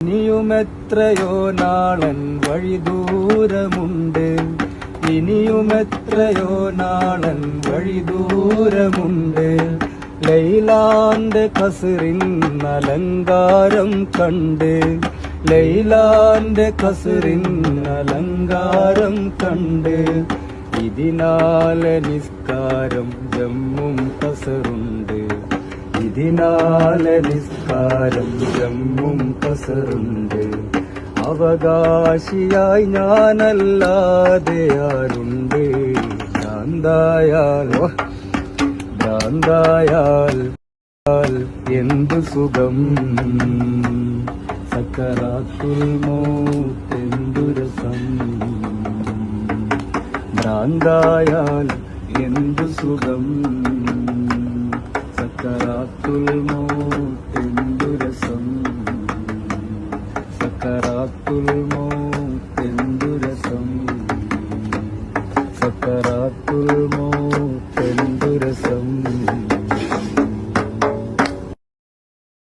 ഇനിയുമെത്രയോ നാളൻ വഴി ദൂരമുണ്ട്, ഇനിയുമെത്രയോ നാളൻ വഴി ദൂരമുണ്ട്. ലൈലാന്റെ കസറിൻ അലങ്കാരം കണ്ട്, ലൈലാന്റെ കസറിൻ അലങ്കാരം കണ്ട്. ഇതിനാലെ നിസ്കാരം ജമ്മും കസറുണ്ട്, ഇതിനാലെ നിസ്കാരം ജമ്മും കസറുണ്ട്. അവകാശിയായി ഞാനല്ലാതെ ആരുണ്ട്? ഭ്രാന്തായാൽ ഭ്രാന്തായാൽ എന്തു സുഖം, സക്കറാത്തുൽ മൗത്ത് എന്തു രസം. ഭ്രാന്തായാൽ എന്തു സുഖം, സക്കറാത്തുൽ മൗത്ത് എന്തു രസം. സക്കറാത്തുൽ മൗത്ത് എന്തു രസം, സക്കറാത്തുൽ മൗത്ത് എന്തു രസം.